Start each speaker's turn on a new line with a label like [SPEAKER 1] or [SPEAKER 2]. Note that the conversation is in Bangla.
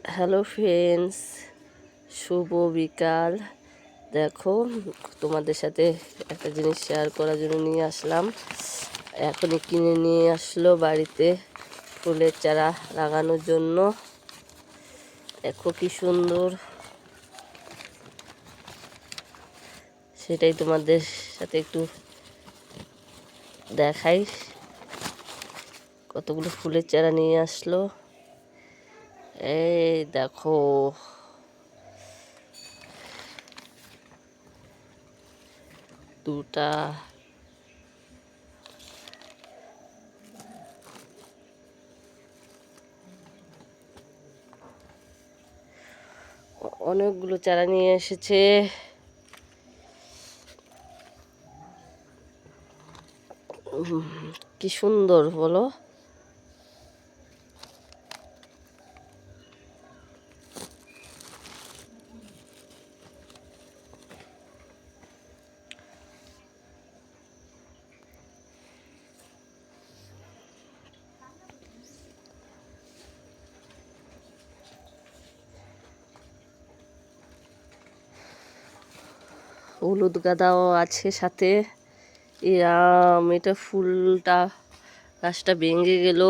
[SPEAKER 1] হ্যালো ফ্রেন্ডস, শুভ বিকাল। দেখো, তোমাদের সাথে একটা জিনিস শেয়ার করার জন্য নিয়ে আসলাম। এখনই কিনে নিয়ে আসলো বাড়িতে ফুলের চারা লাগানোর জন্য। দেখো কি সুন্দর, সেটাই তোমাদের সাথে একটু দেখাই। কতগুলো ফুলের চারা নিয়ে আসলো, এই দেখো। দুটা, অনেকগুলো চারা নিয়ে এসেছে। কি সুন্দর বলো। হলুদ গাঁদাও আছে সাথে। এরাম, এটা ফুলটা, গাছটা ভেঙে গেল।